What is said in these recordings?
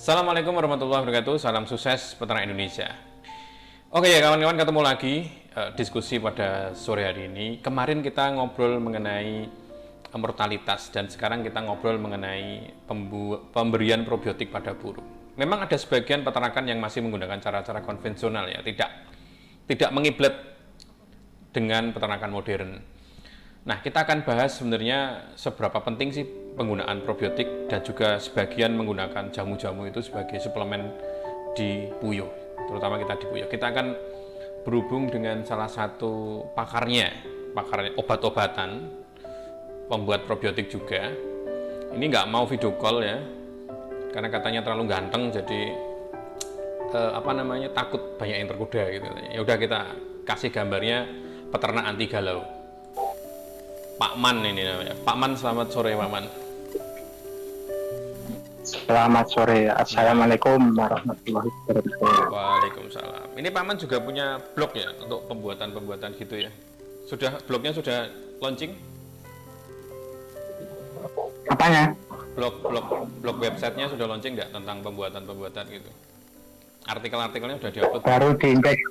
Assalamualaikum warahmatullahi wabarakatuh. Salam sukses peternak Indonesia. Oke ya kawan-kawan, ketemu lagi diskusi pada sore hari ini. Kemarin kita ngobrol mengenai mortalitas dan sekarang kita ngobrol mengenai pemberian probiotik pada burung. Memang ada sebagian peternakan yang masih menggunakan cara-cara konvensional ya, tidak mengiblat dengan peternakan modern. Nah, kita akan bahas sebenarnya seberapa penting sih penggunaan probiotik dan juga sebagian menggunakan jamu-jamu itu sebagai suplemen di puyuh, terutama kita di puyuh. Kita akan berhubung dengan salah satu pakarnya obat-obatan, pembuat probiotik juga. Ini nggak mau video call ya, karena katanya terlalu ganteng, jadi takut banyak yang tergoda gitu. Ya udah kita kasih gambarnya peternak anti galau. Pak Man ini namanya. Pak Man, selamat sore Pak Man. Selamat sore. Assalamualaikum warahmatullahi wabarakatuh. Waalaikumsalam. Ini Pak Man juga punya blog ya untuk pembuatan gitu ya. Blognya sudah launching? Apanya? Blog websitenya sudah launching nggak tentang pembuatan gitu? Artikel-artikelnya sudah diupload? Baru diindeks.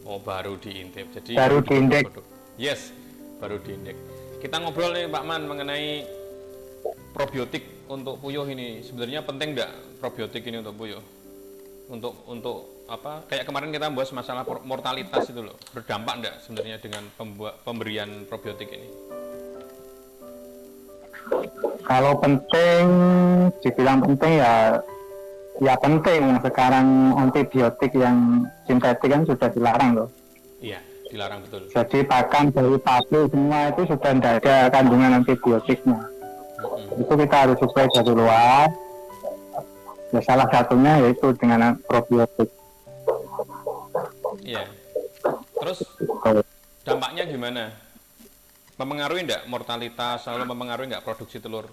Oh, baru diintip. Jadi baru diindeks. Yes, baru diindeks. Kita ngobrol nih Pak Man mengenai probiotik untuk puyuh ini. Sebenarnya penting nggak probiotik ini untuk puyuh? Untuk apa? Kayak kemarin kita bahas masalah mortalitas itu loh. Berdampak nggak sebenarnya dengan pemberian probiotik ini? Kalau penting, dibilang penting ya penting. Sekarang antibiotik yang sintetik kan sudah dilarang loh. Iya, dilarang betul. Jadi pakan dari pabrik semua itu sudah tidak ada kandungan antibiotiknya. Itu kita harus supaya dari luar. Ya salah satunya yaitu dengan probiotik. Iya. Terus dampaknya gimana? Mempengaruhi enggak mortalitas, lalu mempengaruhi enggak produksi telur?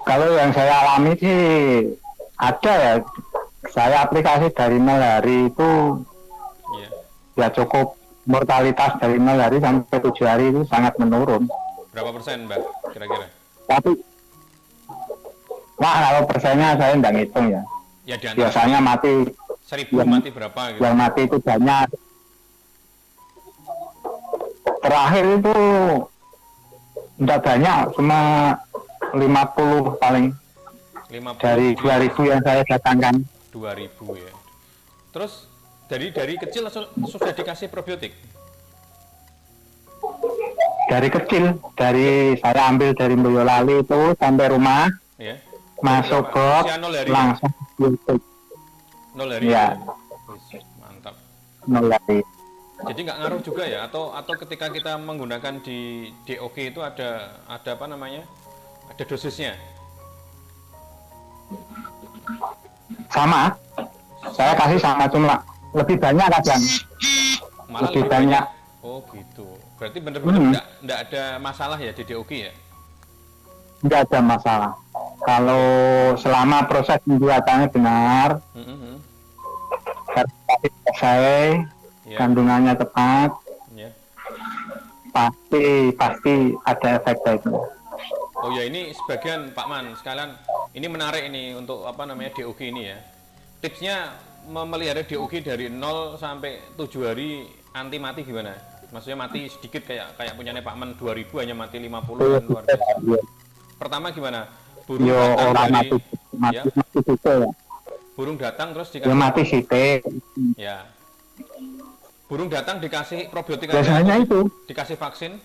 Kalau yang saya alami sih ada ya. Saya aplikasi dari 0 hari itu ya cukup, mortalitas dari 0 hari sampai 7 hari itu sangat menurun. Berapa persen Mbak kira-kira? Tapi kalau persennya saya nggak ngitung ya. Biasanya mati 1000 mati berapa gitu? Yang mati itu banyak. Terakhir itu nggak banyak, cuma 50 paling 50 dari 2000 yang saya datangkan. 2000 ya. Terus dari kecil sudah dikasih probiotik? Dari kecil, saya ambil dari Boyolali itu sampai rumah, masuk box langsung probiotik. 0 hari ya. Mantap. 0 hari. Jadi nggak ngaruh juga ya, atau ketika kita menggunakan di DOG itu ada apa namanya, ada dosisnya? Sama, saya kasih sama, cuma lebih banyak kadang. Malah lebih banyak. Oh gitu, berarti benar-benar nggak ada masalah ya di DOG ya? Nggak ada masalah. Kalau selama proses pembuatannya benar, selesai, kandungannya tepat, pasti ada efek baiknya. Oh ya, ini sebagian Pak Man sekalian, ini menarik ini untuk apa namanya DOG ini ya. Tipsnya memelihara DOG dari 0 sampai 7 hari anti mati gimana? Maksudnya mati sedikit kayak punyanya Pak Man 2000 hanya mati 50 kan luar biasa. Pertama gimana? Burung datang dari mati situ ya. Burung datang terus dikasih mati situ. Ya. Burung datang dikasih probiotik biasanya aja, itu dikasih vaksin.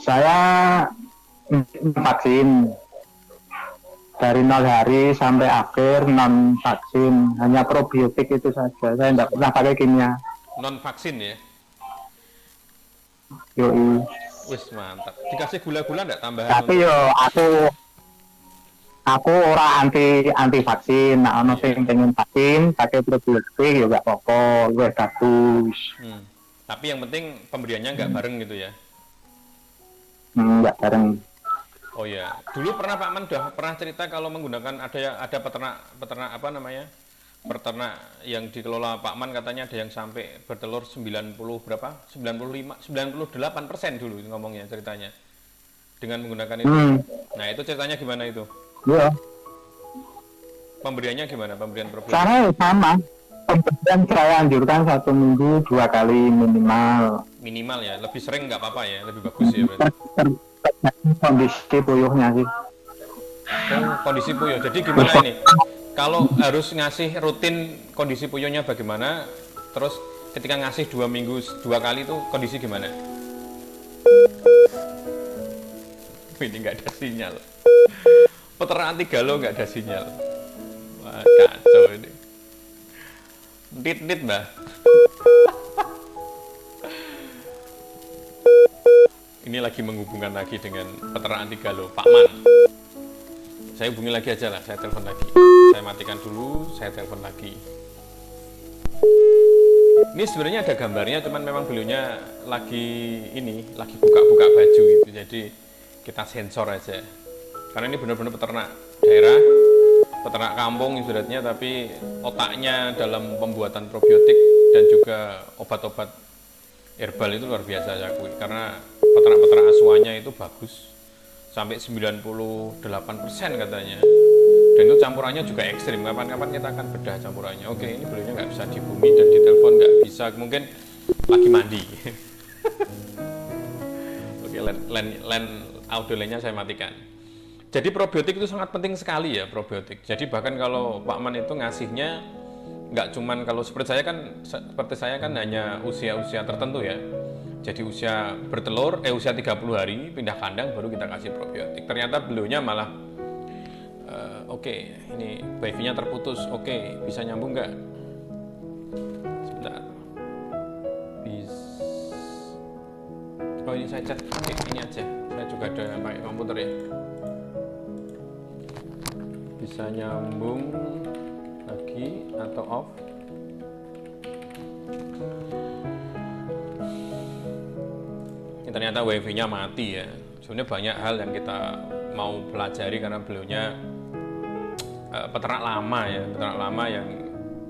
Saya vaksin dari 0 hari sampai akhir, non vaksin, hanya probiotik itu saja. Saya tidak pernah pakai kimia. Non vaksin ya? Yoi. Wis mantap. Dikasih gula-gula enggak tambahan? Tapi aku orang anti vaksin. Nah, ono sing pengen vaksin pakai probiotik ya enggak apa-apa, luwih bagus. Tapi yang penting pemberiannya enggak bareng gitu ya? Enggak bareng. Oh ya, dulu pernah Pak Man pernah cerita kalau menggunakan ada peternak apa namanya? Peternak yang dikelola Pak Man, katanya ada yang sampai bertelur 98% dulu ngomongnya ceritanya. dengan menggunakan itu. Nah, itu ceritanya gimana itu? Iya. Pemberiannya gimana? Pemberian probiotik? Caranya sama. Pemberian saya anjurkan 1 minggu 2 kali minimal. Minimal ya, lebih sering nggak apa-apa ya, lebih bagus ya berarti. Kondisi puyuhnya sih. Oh, kondisi puyuh. Jadi gimana ini? Kalau harus ngasih rutin kondisi puyuhnya bagaimana? Terus ketika ngasih 2 minggu 2 kali itu kondisi gimana? Ini nggak ada sinyal. Peternak anti galau nggak ada sinyal. Wah, kacau ini. Dit mbah. Ini lagi menghubungkan lagi dengan peternak anti galau, Pak Man. Saya hubungi lagi aja lah, saya telepon lagi. Saya matikan dulu, saya telepon lagi. Ini sebenarnya ada gambarnya, cuman memang beliaunya lagi buka-buka baju gitu. Jadi kita sensor aja. Karena ini benar-benar peternak daerah, peternak kampung ibaratnya, tapi otaknya dalam pembuatan probiotik dan juga obat-obat herbal itu luar biasa saya akui. Karena peternak-peternak asuhannya itu bagus. Sampai 98% katanya. Dan itu campurannya juga ekstrim. Kapan-kapan kita akan bedah campurannya. Oke, ini beliaunya nggak bisa dihubungi dan ditelepon nggak bisa. Mungkin lagi mandi. Oke, audio lainnya saya matikan. Jadi probiotik itu sangat penting sekali ya, probiotik. Jadi bahkan kalau Pak Man itu ngasihnya nggak cuman kalau seperti saya kan hanya usia-usia tertentu ya. Jadi usia bertelur, usia 30 hari pindah kandang baru kita kasih probiotik. Ternyata beliaunya malah oke, ini wifi-nya terputus. Oke, bisa nyambung nggak? Sebentar. Oh, ini saya chat. Oke, ini aja. Saya juga ada pakai komputer ya. Bisa nyambung lagi atau off? Ternyata wifi-nya mati ya. Sebenarnya banyak hal yang kita mau pelajari karena beliaunya peternak lama ya, peternak lama yang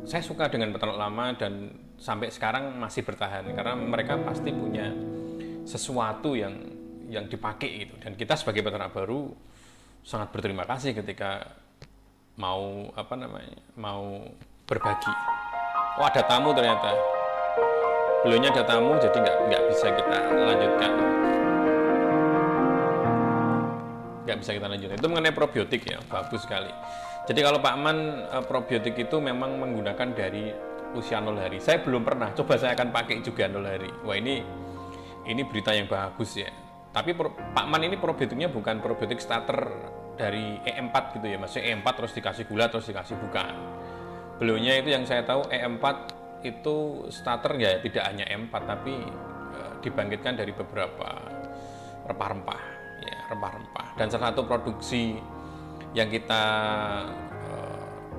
saya suka dengan peternak lama dan sampai sekarang masih bertahan karena mereka pasti punya sesuatu yang dipakai gitu. Dan kita sebagai peternak baru sangat berterima kasih ketika mau mau berbagi. Oh, ada tamu ternyata. Beliaunya ada tamu, jadi nggak bisa kita lanjutkan. Nggak bisa kita lanjutkan. Itu mengenai probiotik ya, bagus sekali. Jadi kalau Pak Man, probiotik itu memang menggunakan dari usia 0 hari. Saya belum pernah, coba saya akan pakai juga 0 hari. Wah, ini berita yang bagus ya. Tapi Pak Man ini probiotiknya bukan probiotik starter dari E4 gitu ya. Maksudnya E4 terus dikasih gula, terus dikasih bukan. Beliaunya itu yang saya tahu E4 itu starter ya tidak hanya E4 tapi dibangkitkan dari beberapa rempah-rempah ya, rempah-rempah. Dan salah satu produksi yang kita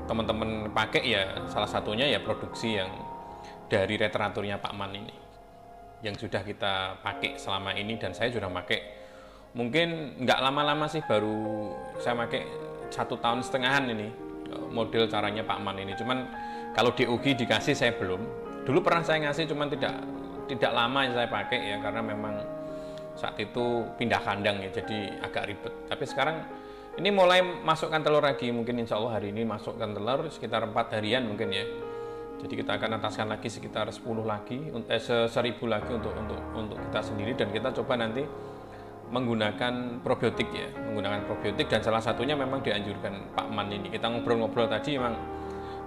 teman-teman pakai ya salah satunya ya produksi yang dari literaturnya Pak Man ini yang sudah kita pakai selama ini dan saya sudah pakai mungkin nggak lama-lama sih, baru saya pakai 1,5 tahun ini model caranya Pak Man ini. Cuman kalau DOG dikasih saya belum. Dulu pernah saya ngasih, cuman tidak lama saya pakai ya karena memang saat itu pindah kandang ya, jadi agak ribet. Tapi sekarang ini mulai masukkan telur lagi, mungkin insya Allah hari ini masukkan telur sekitar 4 harian mungkin ya. Jadi kita akan ataskan lagi sekitar 10 lagi, 1000 lagi untuk kita sendiri dan kita coba nanti menggunakan probiotik ya, menggunakan probiotik dan salah satunya memang dianjurkan Pak Man ini. Kita ngobrol-ngobrol tadi memang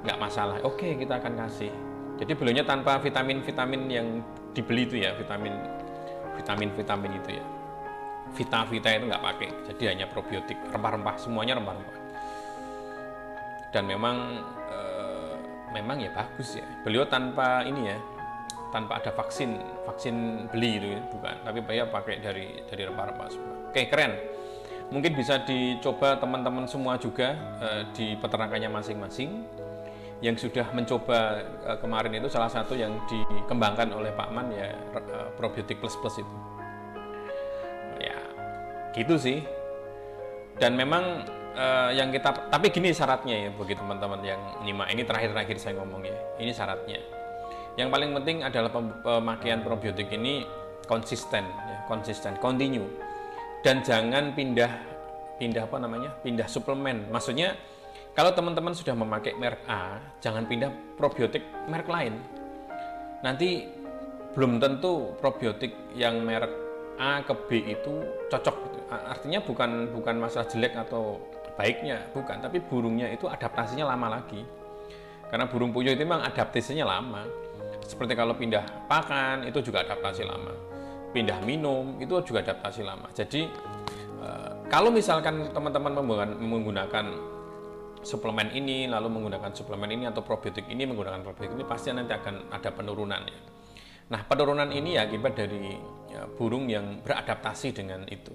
nggak masalah, oke kita akan kasih. Jadi beliaunya tanpa vitamin-vitamin yang dibeli itu ya, vitamin itu ya, vita itu nggak pakai, jadi hanya probiotik, rempah-rempah, semuanya rempah-rempah. Dan memang ya bagus ya, beliau tanpa ini ya, tanpa ada vaksin beli itu ya, bukan, tapi beliau pakai dari rempah-rempah semua. Oke, keren. Mungkin bisa dicoba teman-teman semua juga di peternakannya masing-masing. Yang sudah mencoba kemarin itu salah satu yang dikembangkan oleh Pak Man ya probiotik plus itu ya gitu sih. Dan memang yang kita, tapi gini syaratnya ya bagi teman-teman yang nyimak ini, terakhir saya ngomong ya, ini syaratnya yang paling penting adalah pemakaian probiotik ini konsisten, continue Dan jangan pindah suplemen. Maksudnya kalau teman-teman sudah memakai merek A, jangan pindah probiotik merek lain. Nanti belum tentu probiotik yang merek A ke B itu cocok gitu. Artinya bukan masalah jelek atau baiknya, bukan, tapi burungnya itu adaptasinya lama lagi. Karena burung puyuh itu memang adaptasinya lama. Seperti kalau pindah pakan itu juga adaptasi lama. Pindah minum itu juga adaptasi lama. Jadi kalau misalkan teman-teman menggunakan suplemen ini, lalu menggunakan suplemen ini atau probiotik ini, menggunakan probiotik ini, pasti nanti akan ada penurunan ya. Nah, penurunan ini ya akibat dari burung yang beradaptasi dengan itu.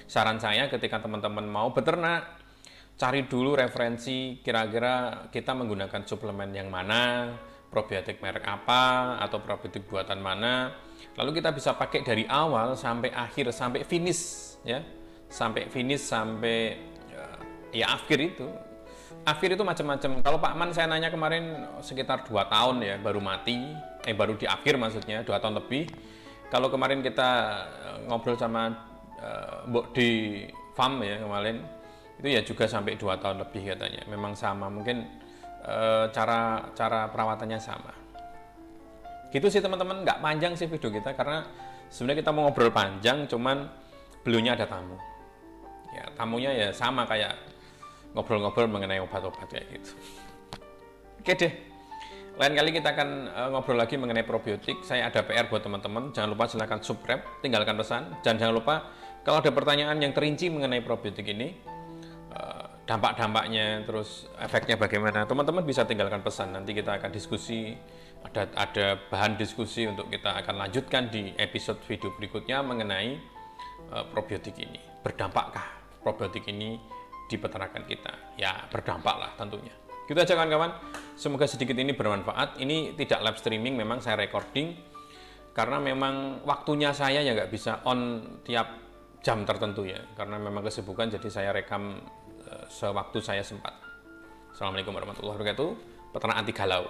Saran saya ketika teman-teman mau beternak, cari dulu referensi kira-kira kita menggunakan suplemen yang mana, probiotik merek apa, atau probiotik buatan mana. Lalu kita bisa pakai dari awal sampai akhir, sampai finish ya. Sampai finish, sampai ya akhir itu. Akhir itu macam-macam. Kalau Pak Man saya nanya kemarin sekitar 2 tahun ya baru mati, baru di akhir maksudnya 2 tahun lebih. Kalau kemarin kita ngobrol sama Mbok di farm ya kemarin, itu ya juga sampai 2 tahun lebih katanya. Memang sama, mungkin cara perawatannya sama. Gitu sih teman-teman, nggak panjang sih video kita karena sebenarnya kita mau ngobrol panjang, cuman belumnya ada tamu. Ya tamunya ya sama kayak ngobrol-ngobrol mengenai obat-obat kayak gitu. Oke deh, lain kali kita akan ngobrol lagi mengenai probiotik. Saya ada PR buat teman-teman, jangan lupa silahkan subscribe, tinggalkan pesan, dan jangan lupa kalau ada pertanyaan yang terinci mengenai probiotik ini, dampak-dampaknya, terus efeknya bagaimana, teman-teman bisa tinggalkan pesan, nanti kita akan diskusi, ada bahan diskusi untuk kita akan lanjutkan di episode video berikutnya mengenai probiotik ini. Berdampakkah probiotik ini di peternakan kita? Ya berdampak lah tentunya. Gitu aja kawan-kawan, semoga sedikit ini bermanfaat. Ini tidak live streaming, memang saya recording karena memang waktunya saya ya nggak bisa on tiap jam tertentu ya, karena memang kesibukan, jadi saya rekam sewaktu saya sempat. Assalamualaikum warahmatullahi wabarakatuh. Peternak anti galau.